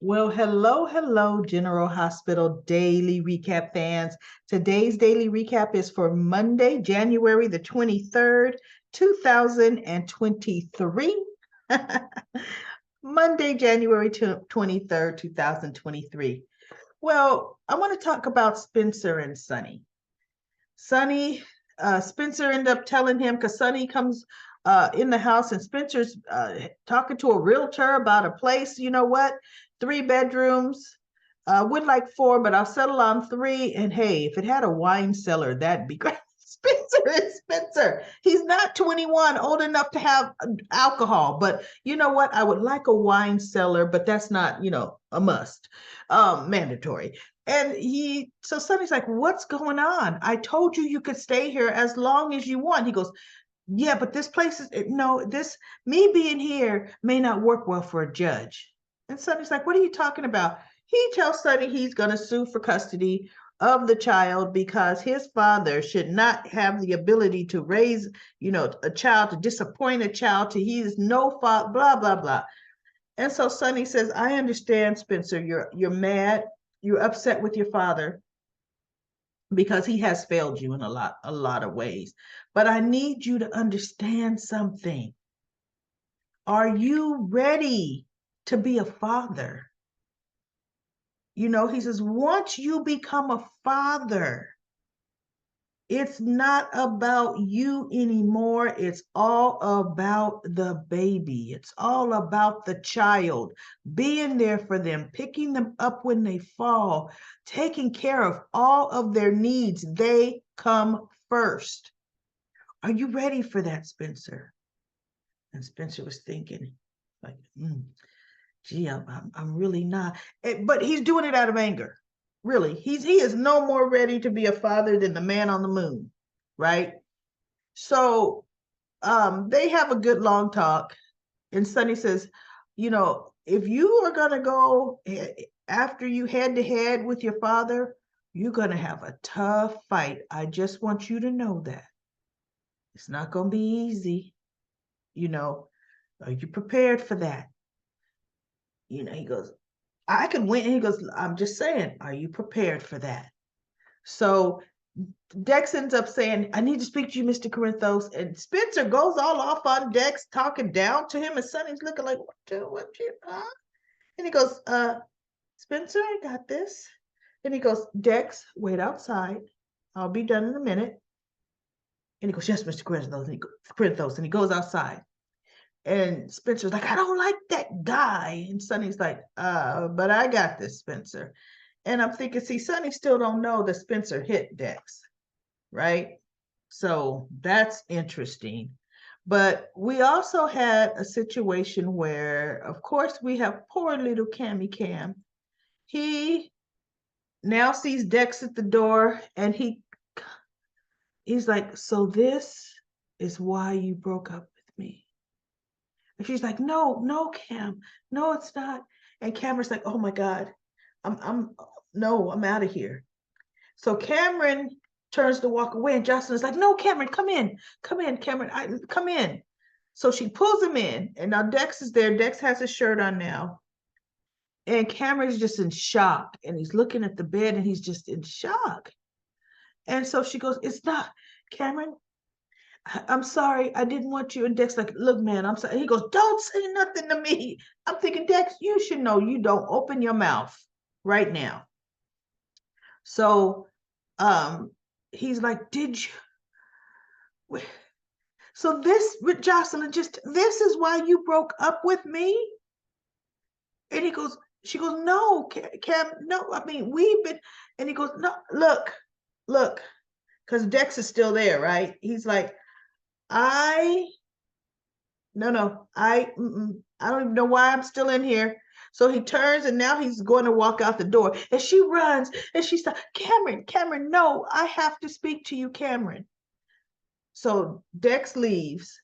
Well, hello, General Hospital Daily Recap fans. Today's daily recap is for Monday, January the 23rd, 2023. Monday, January 23rd, 2023. Well, I want to talk about Spencer and Sonny. Sonny, Spencer ended up telling him because Sonny comes in the house and Spencer's talking to a realtor about a place. You know what? 3 bedrooms. Would like 4, but I'll settle on 3. And hey, if it had a wine cellar, that'd be great. Spencer is Spencer. He's not 21, old enough to have alcohol. But you know what? I would like a wine cellar, but that's not, a must, mandatory. And so Sonny's like, what's going on? I told you you could stay here as long as you want. He goes, yeah, but this place is, no, me being here may not work well for a judge. And Sonny's like, what are you talking about? He tells Sonny he's going to sue for custody of the child because his father should not have the ability to raise, a child, to disappoint a child, to he is no fault, blah, blah, blah. And so Sonny says, I understand, Spencer, you're mad, you're upset with your father because he has failed you in a lot of ways. But I need you to understand something. Are you ready to be a father? He says, once you become a father, it's not about you anymore. It's all about the baby. It's all about the child, being there for them, picking them up when they fall, taking care of all of their needs. They come first. Are you ready for that, Spencer? And Spencer was thinking, like, gee, I'm really not. But he's doing it out of anger. Really, he is no more ready to be a father than the man on the moon, right? So they have a good long talk, and Sonny says, if you are gonna go after you head to head with your father, you're gonna have a tough fight. I just want you to know that it's not gonna be easy. Are you prepared for that? He goes, I can win. And he goes, I'm just saying, are you prepared for that? So Dex ends up saying, I need to speak to you, Mr. Corinthos. And Spencer goes all off on Dex, talking down to him. And Sonny's looking like, what you, huh? And he goes, Spencer, I got this. And he goes, Dex, wait outside. I'll be done in a minute. And he goes, yes, Mr. Corinthos. And he goes outside. And Spencer's like, I don't like that guy. And Sonny's like, but I got this, Spencer. And I'm thinking, see, Sonny still don't know that Spencer hit Dex, right? So that's interesting. But we also had a situation where, of course, we have poor little Cammy Cam. He now sees Dex at the door and he's like, so this is why you broke up with me. And she's like, no, Cam, no, it's not. And Cameron's like, oh my God, I'm out of here. So Cameron turns to walk away, and Jocelyn's like, no, Cameron, come in, Cameron, come in. So she pulls him in, and now Dex is there. Dex has his shirt on now. And Cameron's just in shock, and he's looking at the bed, and he's just in shock. And so she goes, it's not, Cameron, I'm sorry, I didn't want you. And Dex like, look, man, I'm sorry. He goes, don't say nothing to me. I'm thinking, Dex, you should know you don't open your mouth right now. So he's like, did you? So this, with Jocelyn, this is why you broke up with me? And she goes, no, Cam, no, I mean, we've been, and he goes, no, look, because Dex is still there, right? He's like, I don't even know why I'm still in here. So he turns and now he's going to walk out the door. And she runs and she's like, Cameron, no, I have to speak to you, Cameron. So Dex leaves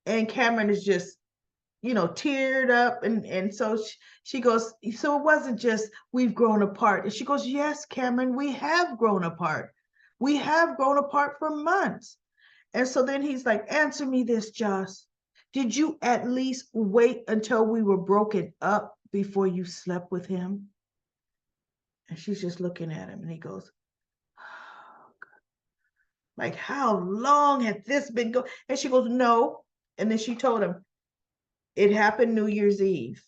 and Cameron is just, teared up. And so she goes, so it wasn't just we've grown apart. And she goes, yes, Cameron, we have grown apart. We have grown apart for months. And so then he's like, answer me this, Joss. Did you at least wait until we were broken up before you slept with him? And she's just looking at him, and he goes, oh, like, how long had this been going? And she goes, no. And then she told him, it happened New Year's Eve.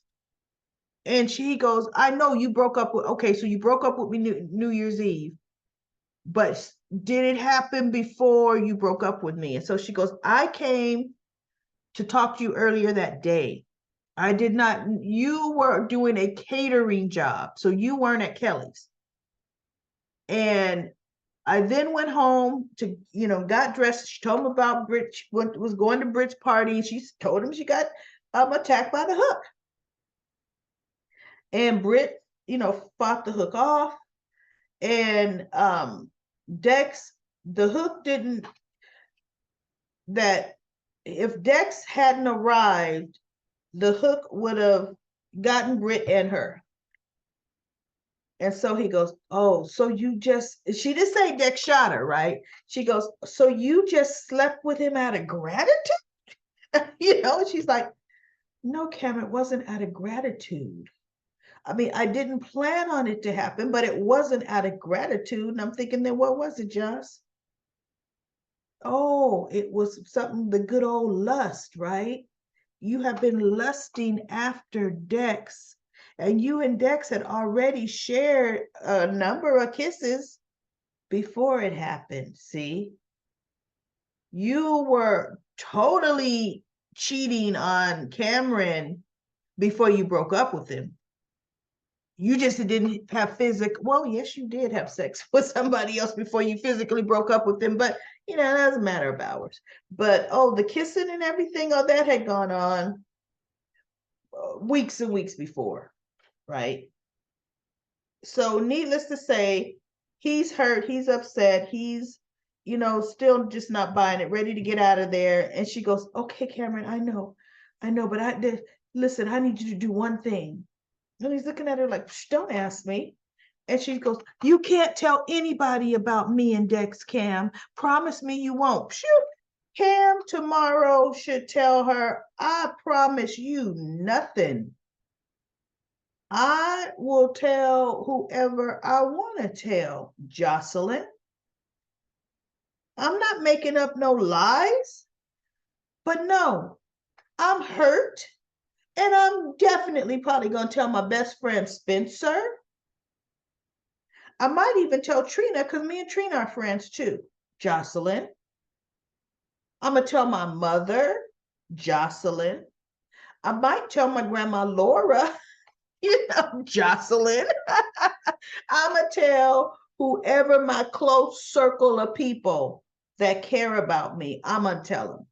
And she goes, I know you broke up with, okay, so you broke up with me New Year's Eve, but did it happen before you broke up with me? And so she goes, I came to talk to you earlier that day. I did not, you were doing a catering job, so you weren't at Kelly's. And I then went home to, got dressed. She told him about Brit, was going to Brit's party. She told him she got attacked by the hook. And Brit, fought the hook off. And Dex, the hook didn't, that if Dex hadn't arrived, the hook would have gotten Brit and her. And so he goes, oh, so you just, she didn't say Dex shot her, right? She goes, so you just slept with him out of gratitude? She's like, no, Cam, it wasn't out of gratitude. I mean, I didn't plan on it to happen, but it wasn't out of gratitude. And I'm thinking, then what was it, Joss? Oh, it was something, the good old lust, right? You have been lusting after Dex, and you and Dex had already shared a number of kisses before it happened. See, you were totally cheating on Cameron before you broke up with him. You just didn't have well, yes, you did have sex with somebody else before you physically broke up with them, but that's a matter of hours. But the kissing and everything, that had gone on weeks and weeks before, right? So needless to say, he's hurt, he's upset, he's still just not buying it, ready to get out of there. And she goes, okay, Cameron, I know, but listen, I need you to do one thing. And he's looking at her like, don't ask me. And she goes, you can't tell anybody about me and Dex, Cam. Promise me you won't. Shoot. Cam tomorrow should tell her, I promise you nothing. I will tell whoever I want to tell, Jocelyn. I'm not making up no lies. But no, I'm hurt. And I'm definitely probably going to tell my best friend, Spencer. I might even tell Trina, because me and Trina are friends too, Jocelyn. I'm going to tell my mother, Jocelyn. I might tell my grandma, Laura, Jocelyn. I'm going to tell whoever my close circle of people that care about me, I'm going to tell them.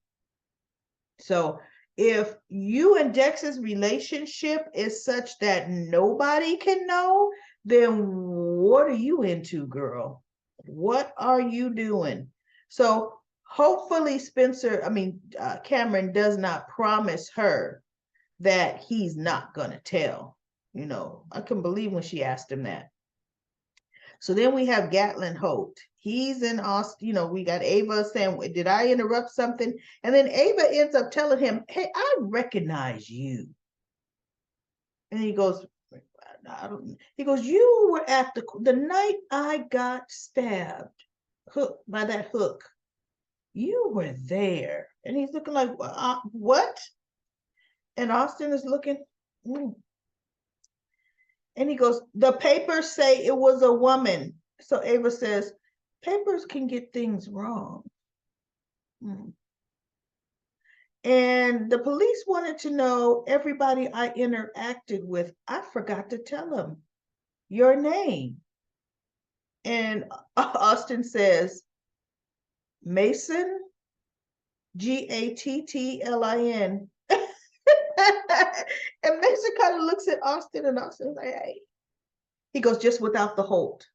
So if you and Dex's relationship is such that nobody can know, then what are you into, girl? What are you doing? So hopefully Cameron does not promise her that he's not going to tell. I couldn't believe when she asked him that. So then we have Gatlin Holt. He's in Austin. We got Ava saying, did I interrupt something? And then Ava ends up telling him, hey, I recognize you. And he goes, you were at the night I got stabbed by that hook. You were there. And he's looking like, what? And Austin is looking, And he goes, the papers say it was a woman. So Ava says, papers can get things wrong. And the police wanted to know everybody I interacted with. I forgot to tell them your name. And Austin says, Mason, Gattlin. And Mason kind of looks at Austin, and Austin's like, hey. He goes, just without the Holt.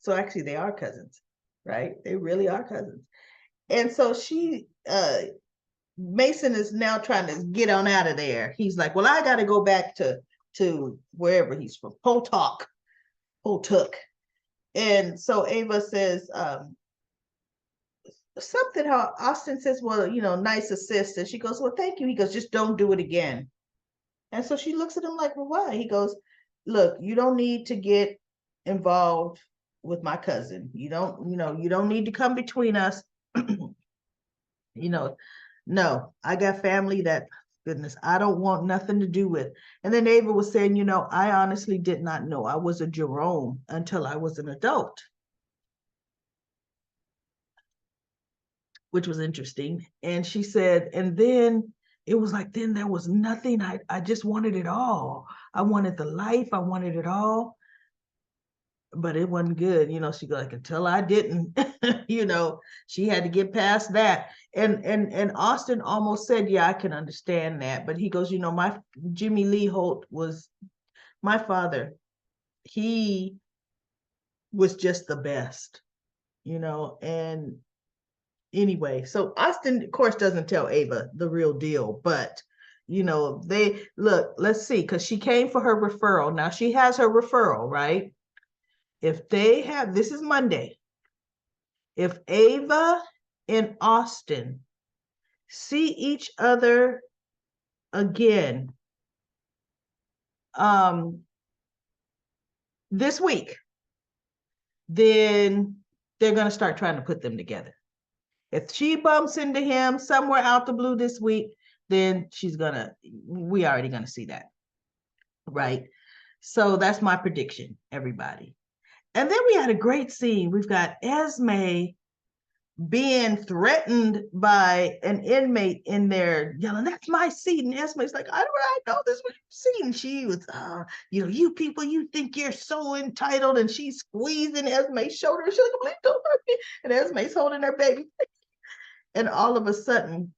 So actually they are cousins, right? They really are cousins. And so Mason is now trying to get on out of there. He's like, well, I got to go back to wherever he's from, Holtuck. And so Ava says, something how Austin says, well, nice assist. And she goes, well, thank you. He goes, just don't do it again. And so she looks at him like, well, why? He goes, look, you don't need to get involved with my cousin. You don't need to come between us. No, I got family that, goodness, I don't want nothing to do with. And then Ava was saying, I honestly did not know I was a Jerome until I was an adult, which was interesting. And she said, and then it was like, then there was nothing. I just wanted it all. I wanted the life. I wanted it all. But it wasn't good. She go like, until I didn't, she had to get past that. And Austin almost said, yeah, I can understand that. But he goes, my Jimmy Lee Holt was my father. He was just the best, and anyway, so Austin, of course, doesn't tell Ava the real deal, but they look, let's see, because she came for her referral. Now she has her referral, right? If they have, this is Monday, if Ava and Austin see each other again this week, then they're going to start trying to put them together. If she bumps into him somewhere out the blue this week, then we already gonna see that, right? So that's my prediction, everybody. And then we had a great scene. We've got Esme being threatened by an inmate in there yelling, that's my seat. And Esme's like, I know this was your seat. And she was, you people, you think you're so entitled. And she's squeezing Esme's shoulder. She's like, please don't hurt me. And Esme's holding her baby. And all of a sudden,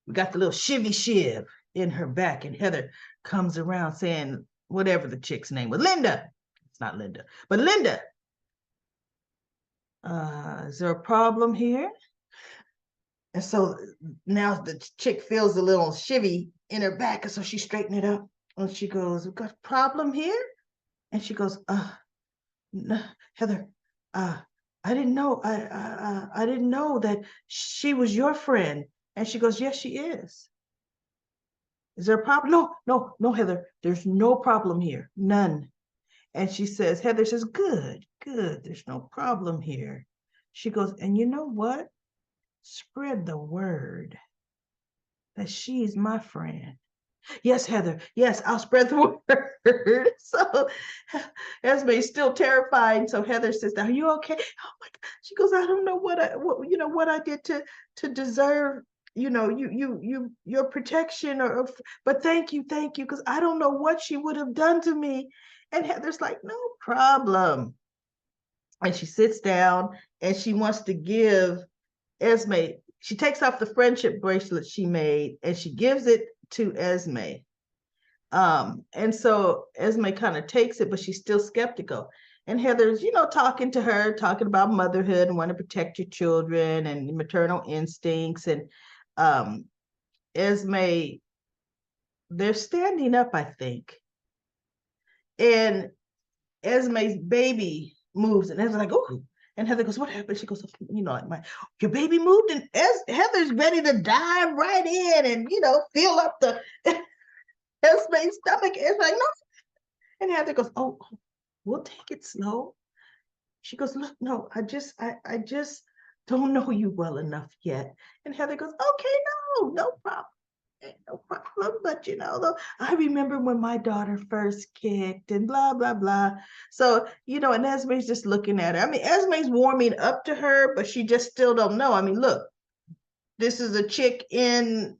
we got the little shivy shiv in her back. And Heather comes around saying, whatever the chick's name was, Linda. It's not Linda, but Linda. Is there a problem here? And so now the chick feels a little shivy in her back. And so she straightened it up. And she goes, we've got a problem here? And she goes, no, Heather, I didn't know. I didn't know that she was your friend. And she goes, yes, she is. Is there a problem? No, Heather, there's no problem here. None. And she says, Heather says, good. There's no problem here. She goes, and you know what? Spread the word that she's my friend. Yes, Heather. Yes, I'll spread the word. So Esme's still terrified. So Heather says, are you okay? Oh my God. She goes, I don't know what I did to deserve, your protection but thank you. Because I don't know what she would have done to me. And Heather's like, no problem. And she sits down and she wants to give Esme, she takes off the friendship bracelet she made and she gives it to Esme. And so Esme kind of takes it, but she's still skeptical. And Heather's, talking to her, talking about motherhood and want to protect your children and maternal instincts. And Esme, they're standing up, I think. And Esme's baby moves, and Esme's like, oh. And Heather goes, what happened? She goes, like your baby moved, and Heather's ready to dive right in and, fill up the Esme's stomach. It's like, no. And Heather goes, oh, we'll take it slow. She goes, look, no, I just don't know you well enough yet. And Heather goes, okay, no problem. No problem, but though I remember when my daughter first kicked and blah blah blah. So and Esme's just looking at her. I mean, Esme's warming up to her, but she just still don't know. I mean, look, this is a chick in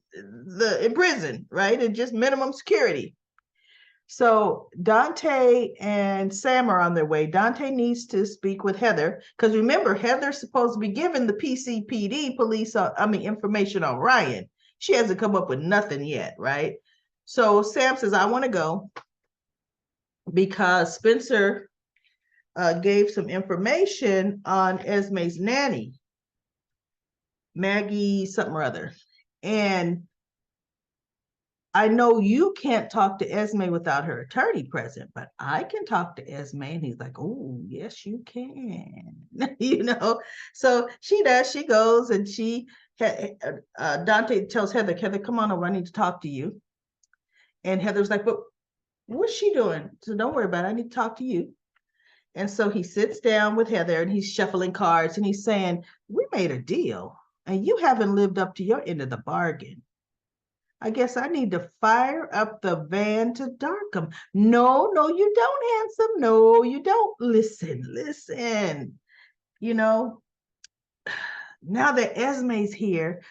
prison, right? And just minimum security. So Dante and Sam are on their way. Dante needs to speak with Heather because remember, Heather's supposed to be giving the PCPD police, information on Ryan. She hasn't come up with nothing yet, right? So Sam says, I want to go because Spencer gave some information on Esme's nanny, Maggie something or other. And I know you can't talk to Esme without her attorney present, but I can talk to Esme. And he's like, oh, yes, you can. So she does. She goes and Dante tells Heather, Heather, come on over. I need to talk to you. And Heather's like, but what's she doing? So don't worry about it. I need to talk to you. And so he sits down with Heather and he's shuffling cards and he's saying, we made a deal and you haven't lived up to your end of the bargain. I guess I need to fire up the van to Darkham. No, you don't, handsome. No, you don't. Listen. Now that Esme's here,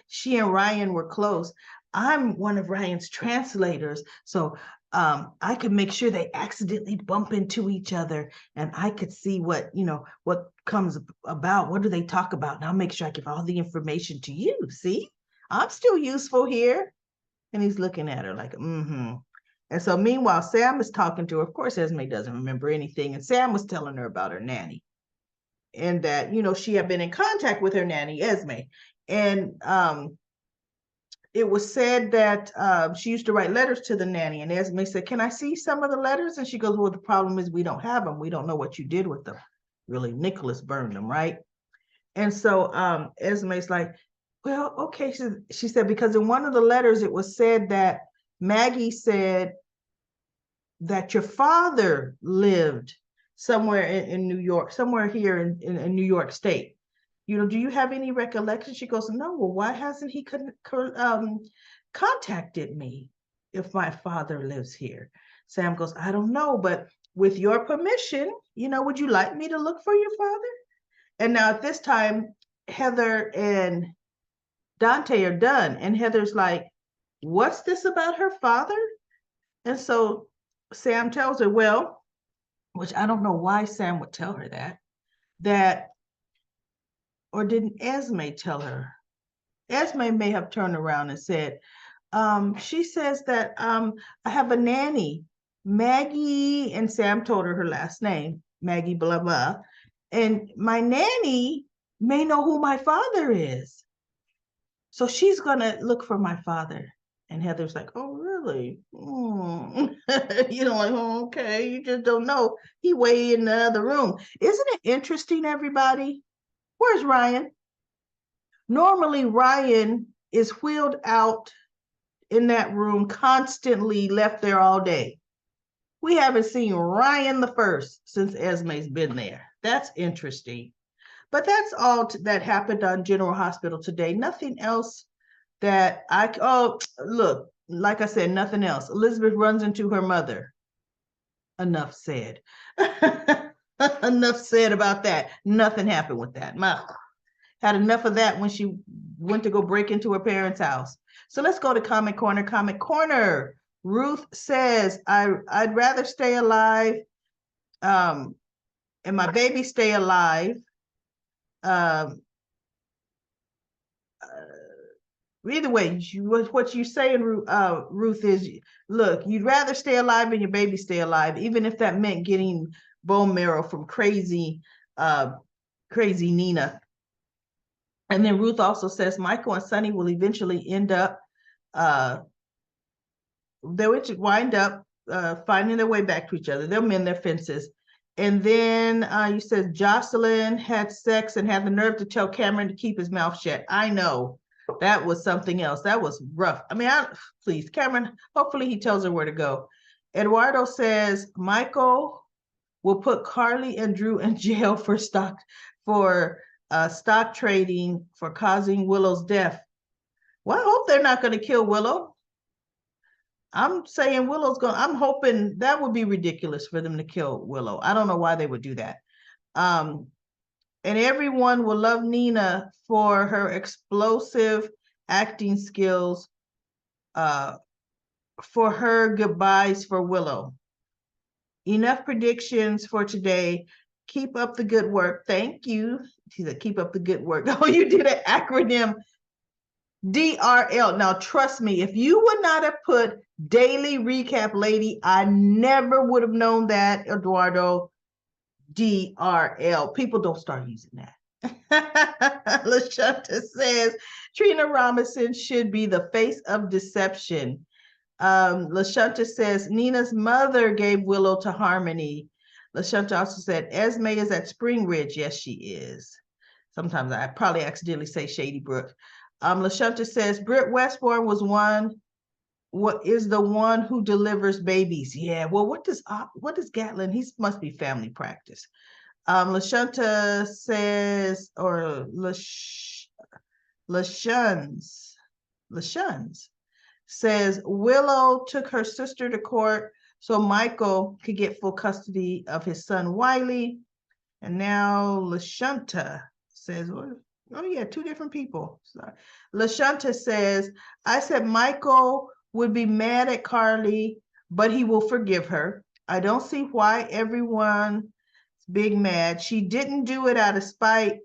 she and Ryan were close. I'm one of Ryan's translators, so I could make sure they accidentally bump into each other, and I could see what comes about. What do they talk about? And I'll make sure I give all the information to you. See, I'm still useful here. And he's looking at her like, mm-hmm. And so meanwhile, Sam is talking to her. Of course, Esme doesn't remember anything. And Sam was telling her about her nanny and that, she had been in contact with her nanny, Esme. And it was said that she used to write letters to the nanny. And Esme said, can I see some of the letters? And she goes, well, the problem is we don't have them. We don't know what you did with them. Really, Nicholas burned them, right? And so Esme's like, well, okay, she said, because in one of the letters, it was said that Maggie said that your father lived somewhere in New York, somewhere here in New York State. Do you have any recollection? She goes, no, well, why hasn't he contacted me if my father lives here? Sam goes, I don't know, but with your permission, would you like me to look for your father? And now at this time, Heather and Dante are done. And Heather's like, what's this about her father? And so Sam tells her, well, which I don't know why Sam would tell her that, or didn't Esme tell her? Esme may have turned around and said, she says that I have a nanny, Maggie, and Sam told her last name, Maggie blah, blah. And my nanny may know who my father is. So she's going to look for my father. And Heather's like, oh, really? Like, oh, okay, you just don't know. He way in the other room. Isn't it interesting, everybody? Where's Ryan? Normally, Ryan is wheeled out in that room, constantly left there all day. We haven't seen Ryan the first since Esme's been there. That's interesting. But that's all that happened on General Hospital today. Nothing else that look, like I said, nothing else. Elizabeth runs into her mother. Enough said. Enough said about that. Nothing happened with that. Had enough of that when she went to go break into her parents' house. So let's go to Comment Corner. Comment Corner. Ruth says, I'd rather stay alive and my baby stay alive. Either way, what you saying, Ruth, is, look, you'd rather stay alive and your baby stay alive, even if that meant getting bone marrow from crazy Nina. And then Ruth also says Michael and Sonny will eventually end up, they would wind up finding their way back to each other. They'll mend their fences. And then you said Jocelyn had sex and had the nerve to tell Cameron to keep his mouth shut. I know. That was something else. That was rough. I mean, please, Cameron, hopefully he tells her where to go. Eduardo says Michael will put Carly and Drew in jail for stock trading for causing Willow's death. Well, I hope they're not going to kill Willow. I'm saying I'm hoping that would be ridiculous for them to kill Willow. I don't know why they would do that. And everyone will love Nina for her explosive acting skills, for her goodbyes for Willow. Enough predictions for today. Keep up the good work. Thank you. She said, keep up the good work. Oh, you did an acronym, DRL. Now, trust me, if you would not have put daily recap lady, I never would have known that, Eduardo. DRL. People don't start using that. LaShunta says Trina Robinson should be the face of deception LaShunta says, Nina's mother gave Willow to Harmony. LaShunta also said, Esme is at Spring Ridge. Yes, she is. Sometimes I probably accidentally say Shady Brook. LaShunta says, Britt Westbourne was what is the one who delivers babies? Yeah, well, what does Gatlin? He must be family practice. LaShunta says, or LaShuns says Willow took her sister to court so Michael could get full custody of his son Wiley. And now LaShunta says, oh yeah, two different people. Sorry. LaShunta says, I said Michael would be mad at Carly, but he will forgive her. I don't see why everyone's big mad. She didn't do it out of spite.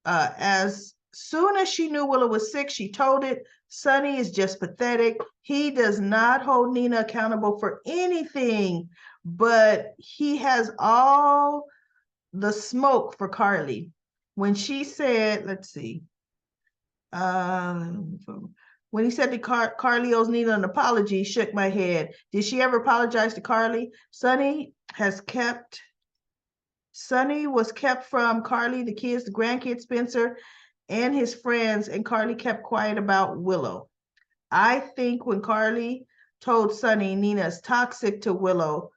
As soon as she knew Willow was sick, she told it. Sonny is just pathetic. He does not hold Nina accountable for anything, but he has all the smoke for Carly. When she said, let's see, when he said that Carly owes Nina an apology, shook my head. Did she ever apologize to Carly? Sonny was kept from Carly, the kids, the grandkids, Spencer, and his friends, and Carly kept quiet about Willow. I think when Carly told Sonny Nina's toxic to Willow,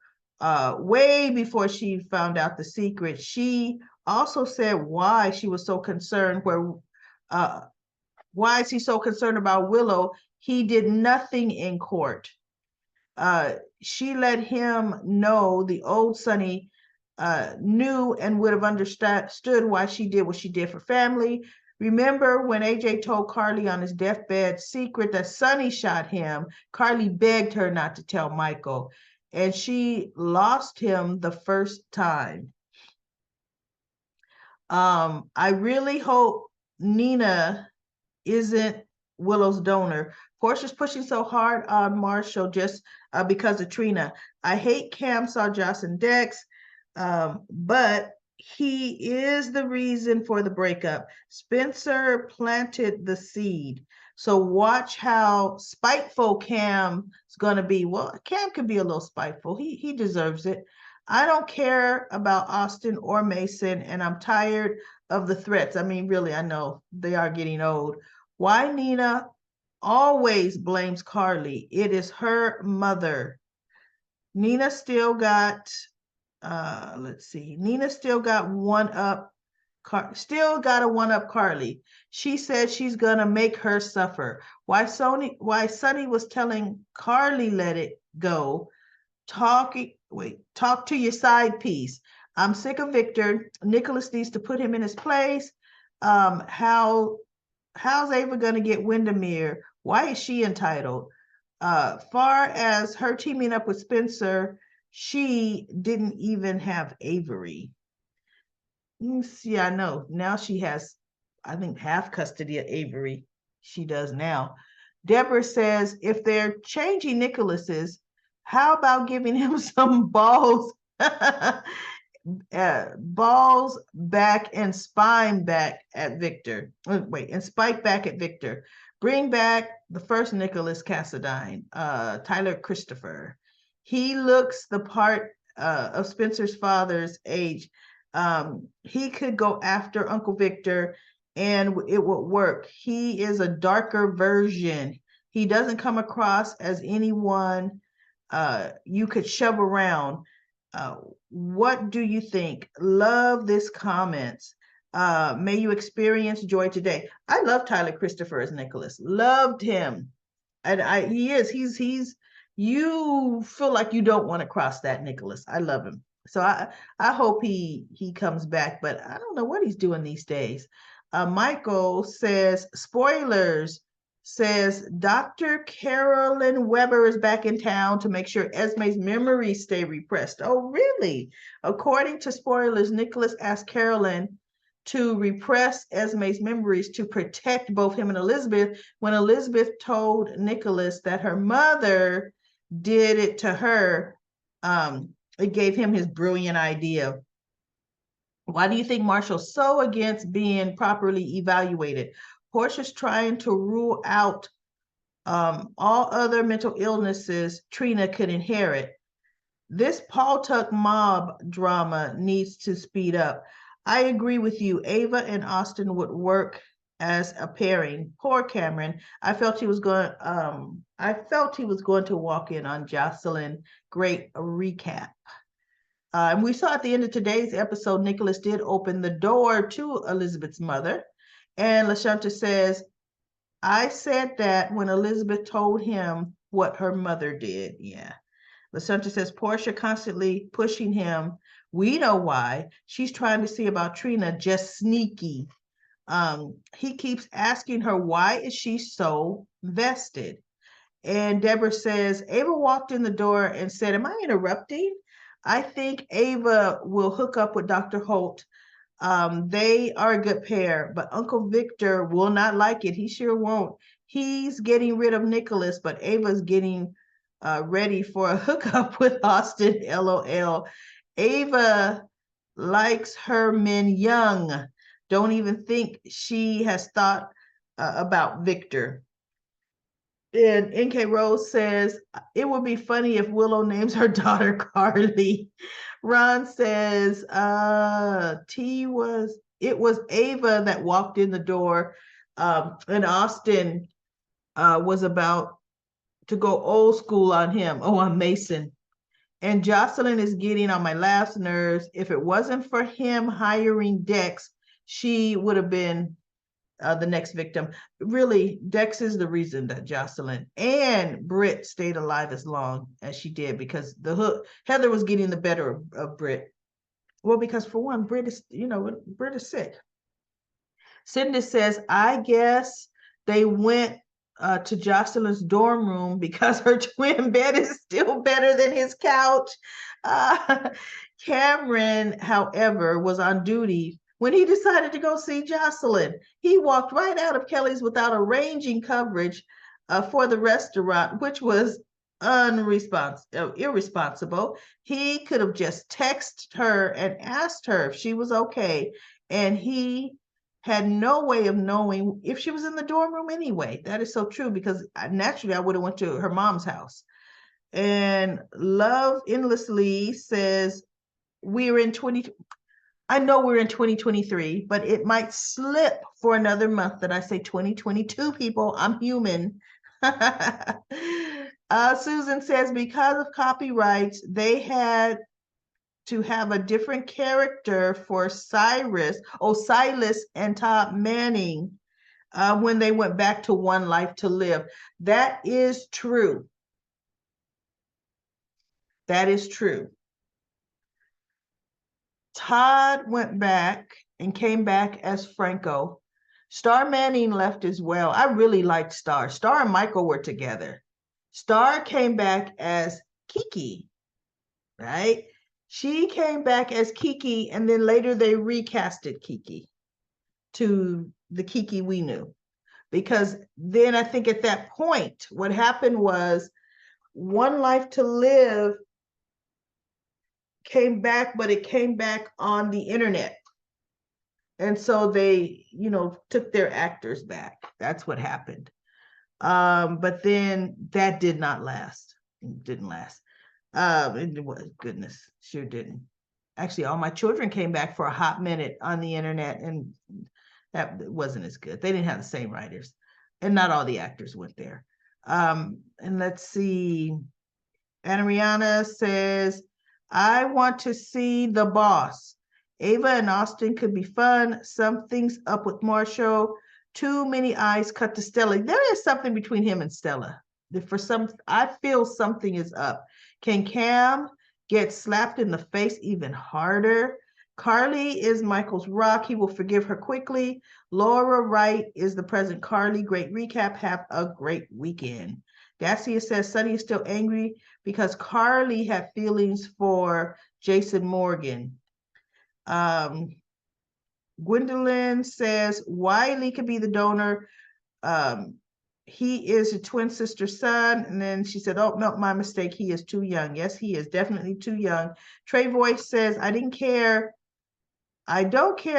way before she found out the secret, she also said why she was so concerned why is he so concerned about Willow? He did nothing in court. She let him know the old Sonny knew and would have understood why she did what she did for family. Remember when AJ told Carly on his deathbed secret that Sonny shot him? Carly begged her not to tell Michael, and she lost him the first time. I really hope Nina isn't Willow's donor. Portia's pushing so hard on Marshall just because of Trina. I hate Cam saw Joss and Dex, but he is the reason for the breakup. Spencer planted the seed. So watch how spiteful Cam is going to be. Well, Cam can be a little spiteful. He deserves it. I don't care about Austin or Mason, and I'm tired of the threats. I mean, really, I know they are getting old. Why Nina always blames Carly? It is her mother. Nina still got, let's see. Nina still got still got to one up Carly. She said she's gonna make her suffer. Why Sonny was telling Carly let it go. Talk to your side piece. I'm sick of Victor. Nicholas needs to put him in his place. How's Ava gonna get Windermere? Why is she entitled? Far as her teaming up with Spencer, she didn't even have Avery. See, I know. Now she has, I think, half custody of Avery. She does now. Deborah says, if they're changing Nicholas's, how about giving him some balls? Balls back and spine back at Victor. And spike back at Victor. Bring back the first Nicholas Cassadine, Tyler Christopher. He looks the part of Spencer's father's age. He could go after Uncle Victor and it would work. He is a darker version. He doesn't come across as anyone you could shove around. What do you think? Love this comments. May you experience joy today. I love Tyler Christopher as Nicholas. Loved him. And he's you feel like you don't want to cross that Nicholas. I love him. So I hope he comes back, but I don't know what he's doing these days. Michael says, spoilers, says Dr. Carolyn Weber is back in town to make sure Esme's memories stay repressed. Oh, really? According to spoilers, Nicholas asked Carolyn to repress Esme's memories to protect both him and Elizabeth when Elizabeth told Nicholas that her mother did it to her. It gave him his brilliant idea. Why do you think Marshall's so against being properly evaluated? Portia's trying to rule out All other mental illnesses Trina could inherit. This Paul Tuck mob drama needs to speed up. I agree with you. Ava and Austin would work as a pairing. Poor Cameron. I felt he was going to walk in on Jocelyn. Great recap. And we saw at the end of today's episode, Nicholas did open the door to Elizabeth's mother. And LaShanta says, I said that when Elizabeth told him what her mother did. Yeah. LaShanta says, Portia constantly pushing him. We know why. She's trying to see about Trina, just sneaky. He keeps asking her, why is she so vested? And Deborah says, Ava walked in the door and said, am I interrupting? I think Ava will hook up with Dr. Holt. They are a good pair, but Uncle Victor will not like it. He sure won't. He's getting rid of Nicholas, but Ava's getting ready for a hookup with Austin. LOL. Ava likes her men young. Don't even think she has thought about Victor. And NK Rose says, it would be funny if Willow names her daughter Carly. Ron says, it was Ava that walked in the door, and Austin was about to go old school on him. Oh, I'm Mason. And Jocelyn is getting on my last nerves. If it wasn't for him hiring Dex, she would have been the next victim. Really, Dex is the reason that Jocelyn and Britt stayed alive as long as she did, because Heather was getting the better of Britt. Well, because for one, Britt is sick. Cindy says, I guess they went to Jocelyn's dorm room because her twin bed is still better than his couch. Cameron, however, was on duty when he decided to go see Jocelyn. He walked right out of Kelly's without arranging coverage for the restaurant, which was irresponsible. He could have just texted her and asked her if she was okay, and he had no way of knowing if she was in the dorm room anyway. That is so true, because naturally I would have went to her mom's house. And Love Endlessly says, I know we're in 2023, but it might slip for another month that I say 2022, people. I'm human. Susan says, because of copyrights, they had to have a different character for Silas and Todd Manning when they went back to One Life to Live. That is true. That is true. Todd went back and came back as Franco. Star Manning left as well. I really liked Star. Star and Michael were together. Star came back as Kiki, right? She came back as Kiki, and then later they recasted Kiki to the Kiki we knew. Because then I think at that point, what happened was One Life to Live came back, but it came back on the internet. And so they, took their actors back. That's what happened. But then that did not last. It didn't last. It was, goodness, sure didn't. Actually, all my children came back for a hot minute on the internet, and that wasn't as good. They didn't have the same writers, and not all the actors went there. And let's see. Anariana says, I want to see The Boss. Ava and Austin could be fun. Something's up with Marshall. Too many eyes cut to Stella. There is something between him and Stella. I feel something is up. Can Cam get slapped in the face even harder? Carly is Michael's rock. He will forgive her quickly. Laura Wright is the present Carly. Great recap. Have a great weekend. Dacia says Sonny is still angry because Carly had feelings for Jason Morgan. Gwendolyn says Wiley could be the donor. He is a twin sister's son. And then she said, oh, no, my mistake. He is too young. Yes, he is definitely too young. Trey Voice says, I don't care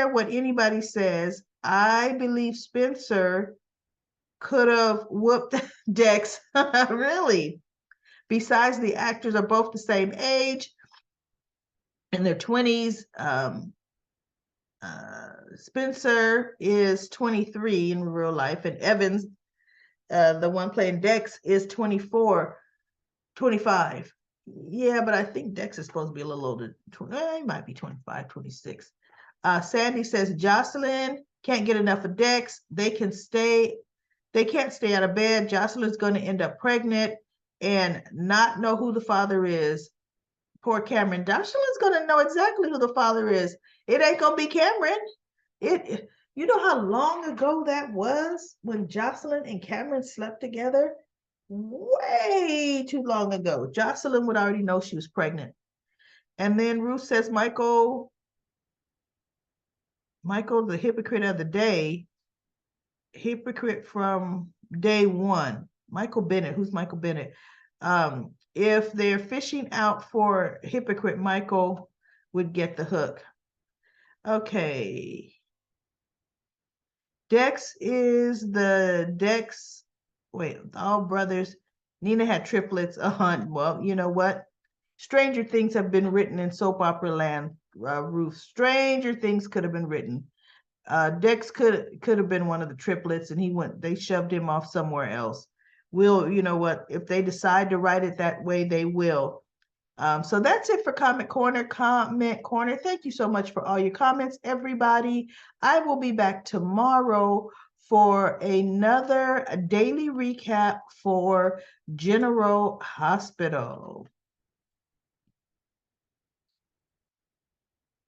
what anybody says. I believe Spencer could have whooped Dex. Really? Besides, the actors are both the same age, in their 20s. Spencer is 23 in real life, and Evans, the one playing Dex, is 24, 25. Yeah, but I think Dex is supposed to be a little older. He might be 25, 26. Sandy says Jocelyn can't get enough of Dex. They can't stay out of bed. Jocelyn's going to end up pregnant and not know who the father is. Poor Cameron. Jocelyn's going to know exactly who the father is. It ain't going to be Cameron. You know how long ago that was when Jocelyn and Cameron slept together? Way too long ago. Jocelyn would already know she was pregnant. And then Ruth says Michael, the hypocrite of the day, hypocrite from day one. Michael Bennett. Who's Michael Bennett? If they're fishing out for hypocrite, Michael would get the hook. Okay. Dex is the Dex. Wait, all brothers. Nina had triplets. Well, you know what? Stranger things have been written in soap opera land. Ruth, stranger things could have been written. Dex could have been one of the triplets, and they shoved him off somewhere else. You know what? If they decide to write it that way, they will. So that's it for Comment Corner. Thank you so much for all your comments, everybody. I will be back tomorrow for another daily recap for General Hospital.